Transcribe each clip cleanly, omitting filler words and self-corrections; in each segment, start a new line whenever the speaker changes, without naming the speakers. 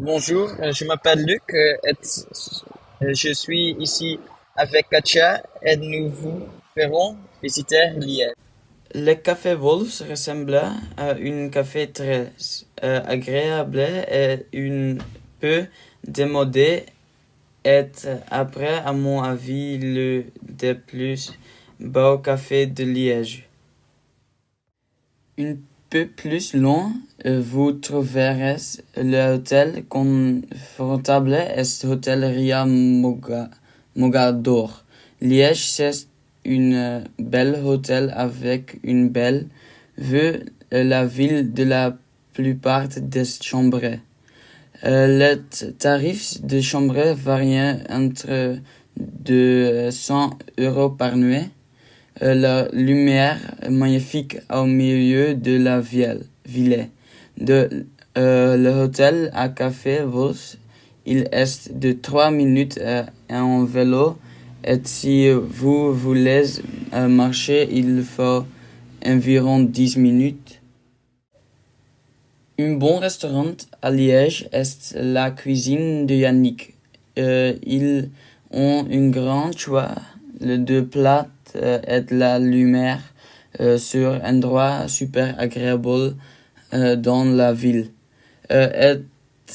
Bonjour, je m'appelle Luc je suis ici avec Katia et nous vous ferons visiter Liège. Le café Wolf ressemble à un café très agréable et un peu démodé est après, à mon avis, le des plus beaux cafés de Liège. Un peu plus loin, vous trouverez le hôtel confortable est Hôtel Ria Mogador. Liège, c'est un bel hôtel avec une belle vue la ville de la plupart des chambres. Les tarifs de chambre varient entre 200 € par nuit. La lumière magnifique au milieu de la ville. De le hôtel à Café Vos, il est de 3 minutes en vélo et si vous voulez marcher, il faut environ 10 minutes. Un bon restaurant à Liège est la cuisine de Yannick. Ils ont un grand choix de plats et la lumière sur un endroit super agréable dans la ville. Il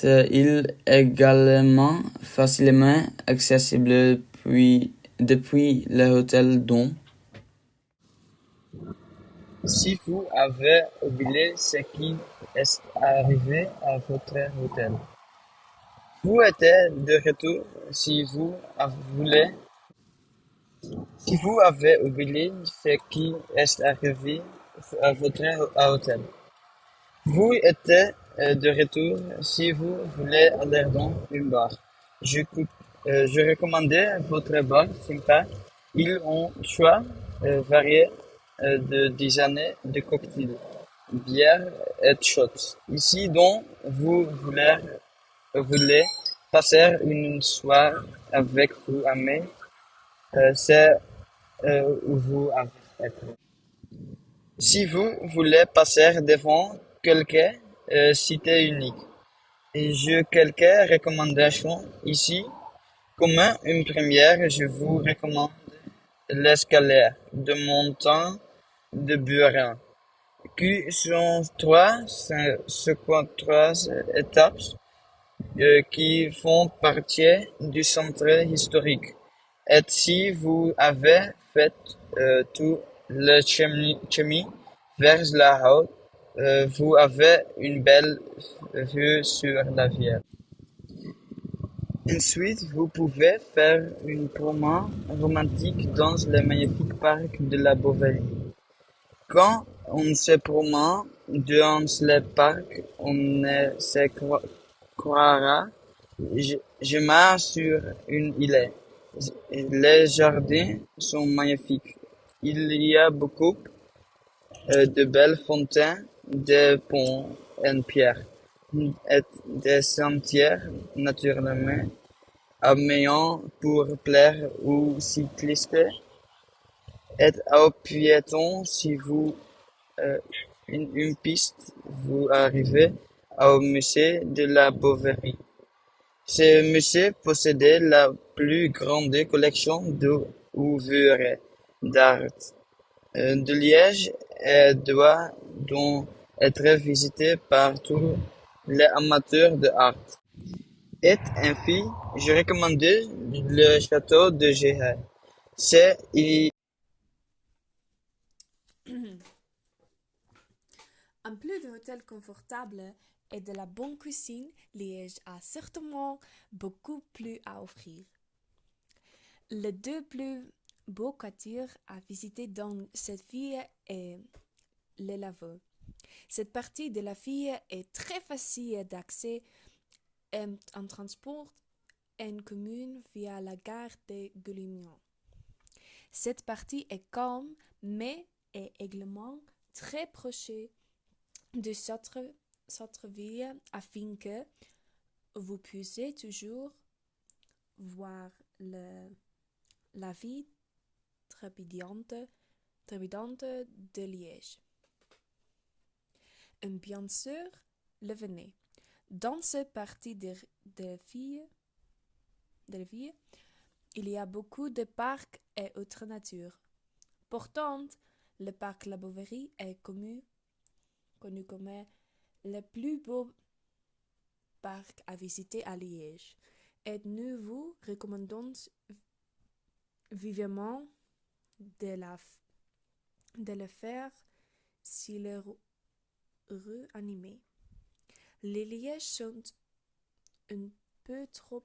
est également facilement accessible depuis le hôtel Don. Si vous avez oublié ce qui est arrivé à votre hôtel, vous êtes de retour voulez, si vous avez oublié ce qui est arrivé à votre hôtel, vous êtes de retour si vous voulez aller dans une bar. Je recommande votre bar sympa. Ils ont choix varié de dizaines de cocktails, bières et shots. Ici donc, voulez passer une soirée avec vos amis, c'est où vous avez. Si vous voulez passer devant quelques cités uniques, et j'ai quelques recommandations ici. Comme une première, je vous recommande l'escalier de montagne de Burin, qui sont 53 étapes qui font partie du centre historique. Et si vous avez fait tout le chemin vers la haute, vous avez une belle vue sur la ville. Ensuite, vous pouvez faire une promenade romantique dans le magnifique parc de la Beauvaisie. Quand on se promène dans le parc, on ne se croira jamais sur une île. Les jardins sont magnifiques. Il y a beaucoup de belles fontaines, des ponts en pierre et des sentiers naturellement améliorés pour plaire aux cyclistes et aux piétons. Si vous une piste, vous arrivez au musée de la Beauvaisie. Ce musée possédait la plus grande collection d'œuvres d'art de Liège et doit donc être visité par tous les amateurs d'art. Et enfin, je recommande le château de Géhay. C'est
En plus de hôtels confortables et de la bonne cuisine, Liège a certainement beaucoup plus à offrir. Les deux plus beaux quartiers à visiter dans cette ville est les Lavaux. Cette partie de la ville est très facile d'accès en transport en commun via la gare de Gulignan. Cette partie est calme, mais est également très proche de centre-ville afin que vous puissiez toujours voir la vie trépidante, trépidante de Liège. Et bien sûr, le Venet. Dans cette partie de la ville, il y a beaucoup de parcs et autres nature. Pourtant, le parc La Bouverie est connu comme le plus beau parc à visiter à Liège. Et nous vous recommandons vivement de le faire si les rues animées. Les Lièges sont un peu trop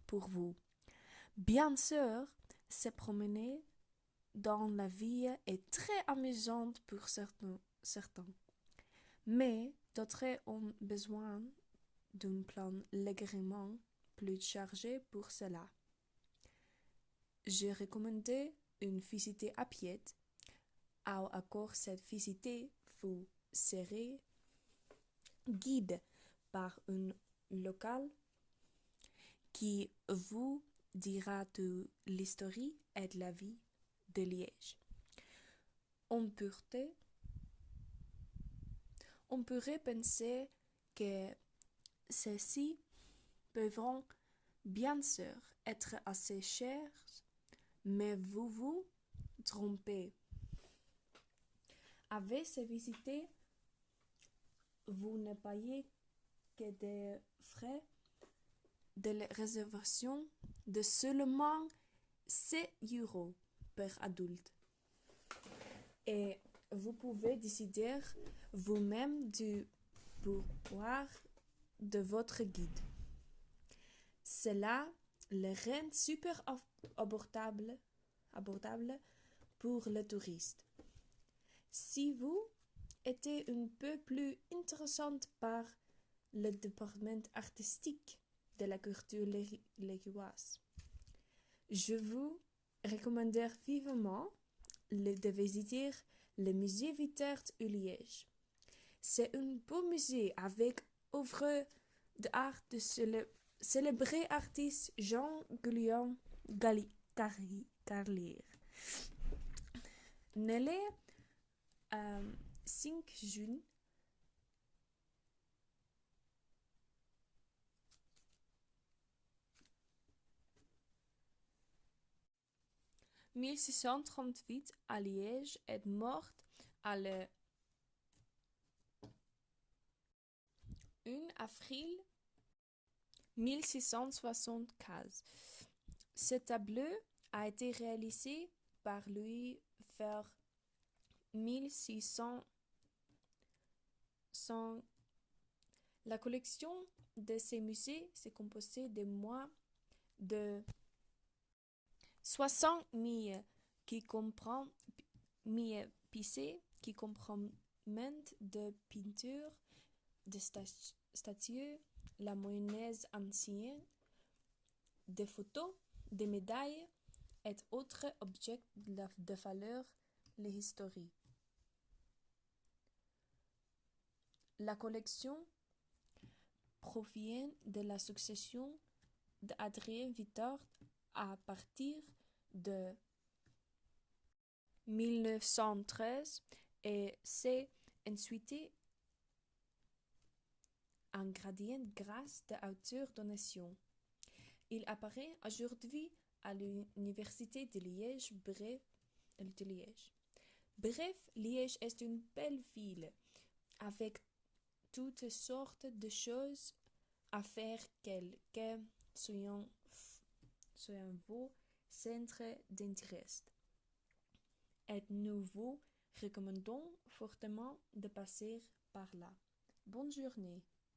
pour vous. Bien sûr, se promener dans la ville est très amusante pour certains. Mais d'autres ont besoin d'un plan légèrement plus chargé pour cela. Je recommandais une visite à pied. À accord cette visite, vous serez guidé par un local qui vous dira toute l'histoire et la vie de Liège. On pourrait penser que ceux-ci peuvent bien sûr être assez chers, mais vous vous trompez. Avec ces visites, vous ne payez que des frais de réservation de seulement 7 euros par adulte. Et vous pouvez décider vous-même du pourboire de votre guide. Cela le rend super abordable pour les touristes. Si vous êtes un peu plus intéressante par le département artistique de la culture liégeoise, je vous recommande vivement de visiter le musée Wittert à Liège. C'est un beau musée avec œuvres d'art de célébré artiste Jean-Guillaume Carlier. Né le 5 juin 1638 à Liège est mort à le 1 avril 1675. Ce tableau a été réalisé par lui vers 1600. La collection de ces musées s'est composée de moins de 60 000 qui comprend pissés qui comprennent de peintures, de statues, la mayonnaise ancienne, des photos, des médailles et autres objets de valeur l'histoire. La collection provient de la succession d'Adrien Wittert à partir de 1913 et c'est ensuite un gradient grâce à d'autres donations. Il apparaît aujourd'hui à l'Université de Liège. Bref, Liège est une belle ville avec toutes sortes de choses à faire que soyons vos centres d'intérêt. Et nous vous recommandons fortement de passer par là. Bonne journée.